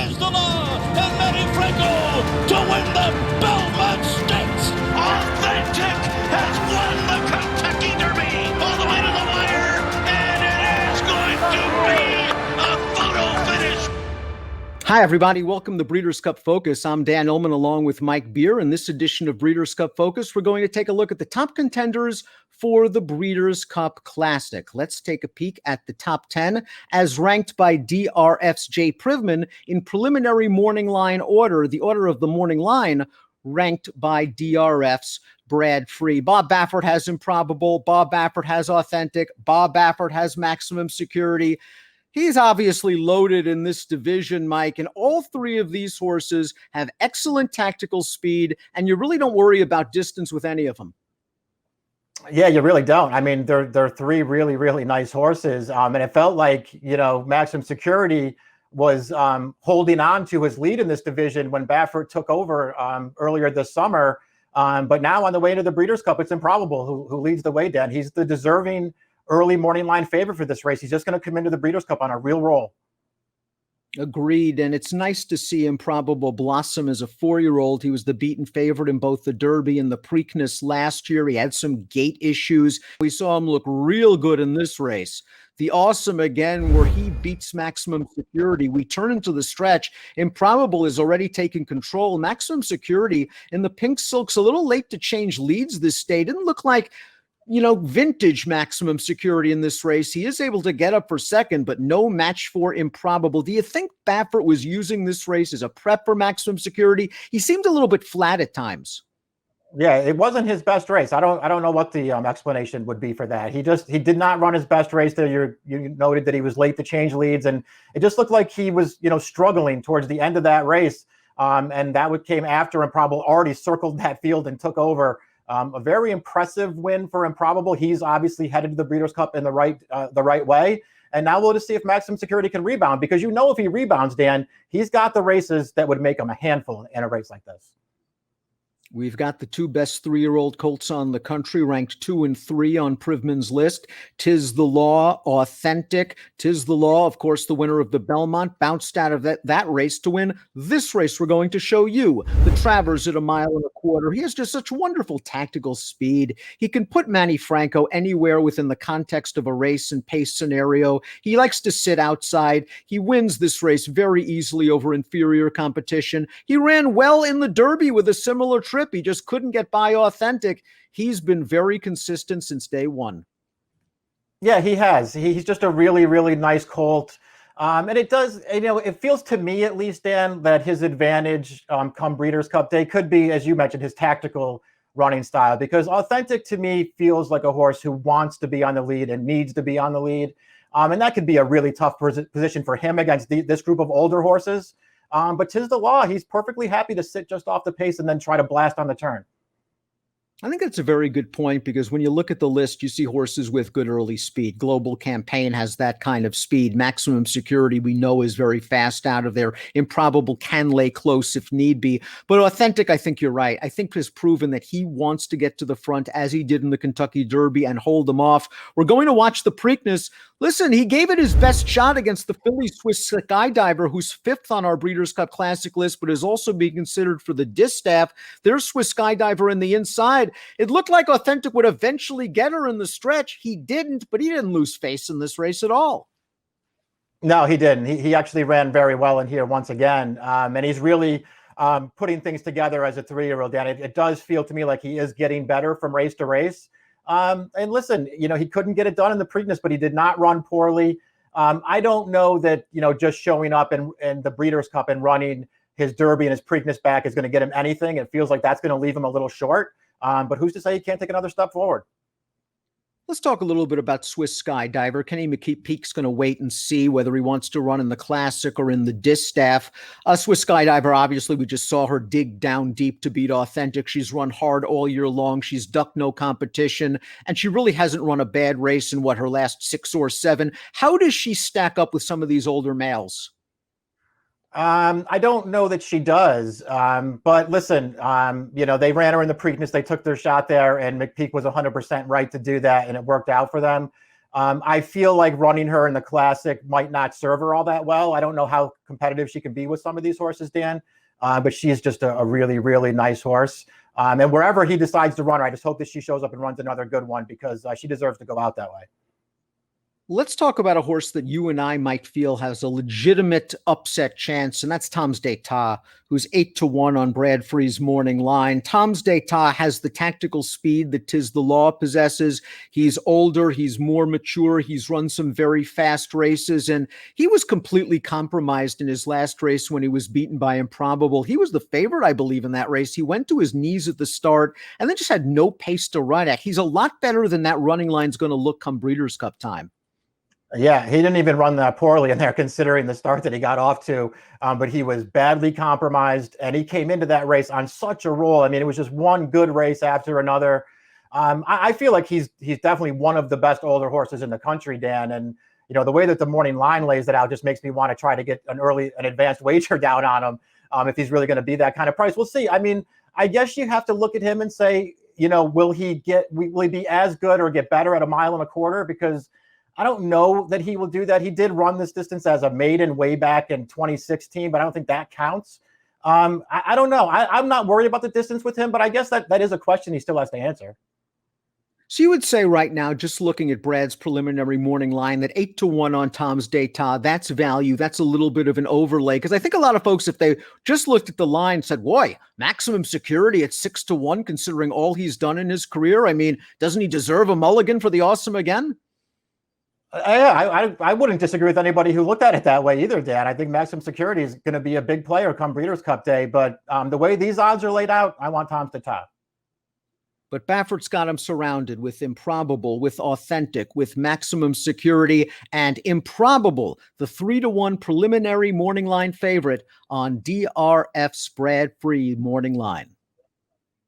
is the law, and Manny Franco to win the Belmont Stakes. Authentic has won the Kentucky Derby all the way to the wire, and it is going to be a photo finish. Hi, everybody. Welcome to Breeders' Cup Focus. I'm Dan Illman along with Mike Beer. In this edition of Breeders' Cup Focus, we're going to take a look at the top contenders for the Breeders' Cup Classic. Let's take a peek at the top 10 as ranked by DRF's Jay Privman in preliminary morning line order. The order of the morning line ranked by DRF's Brad Free. Bob Baffert has Improbable. Bob Baffert has Authentic. Bob Baffert has Maximum Security. He's obviously loaded in this division, Mike, and all three of these horses have excellent tactical speed, and you really don't worry about distance with any of them. Yeah, you really don't. I mean, they're three really, really nice horses. And it felt like, Maximum Security was holding on to his lead in this division when Baffert took over earlier this summer. But now on the way to the Breeders' Cup, it's Improbable who leads the way, Dan. He's the deserving early morning line favorite for this race. He's just going to come into the Breeders' Cup on a real roll. Agreed. And it's nice to see Improbable blossom as a 4-year-old. He was the beaten favorite in both the Derby and the Preakness last year. He had some gait issues. We saw him look real good in this race. The Awesome again, where he beats Maximum Security. We turn into the stretch. Improbable is already taking control. Maximum Security in the Pink Silks, a little late to change leads this day. Didn't look like vintage Maximum Security in this race. He is able to get up for second, but no match for Improbable. Do you think Baffert was using this race as a prep for Maximum Security? He seemed a little bit flat at times. Yeah, it wasn't his best race. I don't know what the explanation would be for that. He did not run his best race there. You noted that he was late to change leads, and it just looked like he was struggling towards the end of that race. And that came after Improbable already circled that field and took over. A very impressive win for Improbable. He's obviously headed to the Breeders' Cup in the right way. And now we'll just see if Maximum Security can rebound, because if he rebounds, Dan, he's got the races that would make him a handful in a race like this. We've got the two best 3-year-old colts on the country, ranked 2 and 3 on Privman's list. Tiz the Law, Authentic. Tiz the Law, of course, the winner of the Belmont, bounced out of that race to win this race we're going to show you. The Travers at 1.25 miles. He has just such wonderful tactical speed. He can put Manny Franco anywhere within the context of a race and pace scenario. He likes to sit outside. He wins this race very easily over inferior competition. He ran well in the Derby with a similar trip. He just couldn't get by Authentic. He's been very consistent since day one. Yeah, he has. He's just a really, really nice colt. And it does, it feels to me at least, Dan, that his advantage come Breeders' Cup Day could be, as you mentioned, his tactical running style, because Authentic to me feels like a horse who wants to be on the lead and needs to be on the lead. And that could be a really tough position for him against this group of older horses. But Tiz the Law, he's perfectly happy to sit just off the pace and then try to blast on the turn. I think that's a very good point, because when you look at the list, you see horses with good early speed. Global Campaign has that kind of speed. Maximum Security, we know, is very fast out of there. Improbable can lay close if need be. But Authentic, I think you're right. I think has proven that he wants to get to the front, as he did in the Kentucky Derby, and hold them off. We're going to watch the Preakness. Listen, he gave it his best shot against the Philly Swiss Skydiver, who's 5th on our Breeders' Cup Classic list, but is also being considered for the distaff. There's Swiss Skydiver in the inside. It looked like Authentic would eventually get her in the stretch. He didn't, but he didn't lose face in this race at all. No, he didn't. He actually ran very well in here once again. And he's really putting things together as a 3-year-old, Dan. It does feel to me like he is getting better from race to race. And listen, he couldn't get it done in the Preakness, but he did not run poorly. I don't know that, just showing up in the Breeders' Cup and running his Derby and his Preakness back is going to get him anything. It feels like that's going to leave him a little short. But who's to say he can't take another step forward? Let's talk a little bit about Swiss Skydiver. Kenny McPeek's going to wait and see whether he wants to run in the Classic or in the distaff. Swiss Skydiver, obviously, we just saw her dig down deep to beat Authentic. She's run hard all year long. She's ducked no competition, and she really hasn't run a bad race in her last 6 or 7. How does she stack up with some of these older males? I don't know that she does. But listen, they ran her in the Preakness. They took their shot there, and McPeek was 100% right to do that, and it worked out for them. I feel like running her in the Classic might not serve her all that well. I don't know how competitive she can be with some of these horses, Dan, but she's just a really, really nice horse. And wherever he decides to run her, I just hope that she shows up and runs another good one, because she deserves to go out that way. Let's talk about a horse that you and I might feel has a legitimate upset chance, and that's Tom's d'Etat, who's 8-1 on Brad Free's morning line. Tom's d'Etat has the tactical speed that Tiz the Law possesses. He's older, he's more mature, he's run some very fast races, and he was completely compromised in his last race when he was beaten by Improbable. He was the favorite, I believe, in that race. He went to his knees at the start and then just had no pace to run at. He's a lot better than that running line's going to look come Breeders' Cup time. Yeah, he didn't even run that poorly in there, considering the start that he got off to. But he was badly compromised, and he came into that race on such a roll. I mean, it was just one good race after another. I feel like he's definitely one of the best older horses in the country, Dan. And the way that the morning line lays it out just makes me want to try to get an advanced wager down on him if he's really going to be that kind of price. We'll see. I mean, I guess you have to look at him and say, will he be as good or get better at 1.25 miles? Because I don't know that he will do that. He did run this distance as a maiden way back in 2016, but I don't think that counts. I don't know. I'm not worried about the distance with him, but I guess that is a question he still has to answer. So you would say right now, just looking at Brad's preliminary morning line, that 8-1 on Tom's d'Etat, that's value. That's a little bit of an overlay. Because I think a lot of folks, if they just looked at the line, said, boy, maximum security at 6-1, considering all he's done in his career. I mean, doesn't he deserve a mulligan for the Awesome again? Yeah, I wouldn't disagree with anybody who looked at it that way either, Dan. I think maximum security is going to be a big player come Breeders' Cup Day. But the way these odds are laid out, I want Tom's d'Etat. But Baffert's got him surrounded with Improbable, with Authentic, with Maximum Security, and Improbable, the 3-1 preliminary morning line favorite on DRF's Brad Free morning line.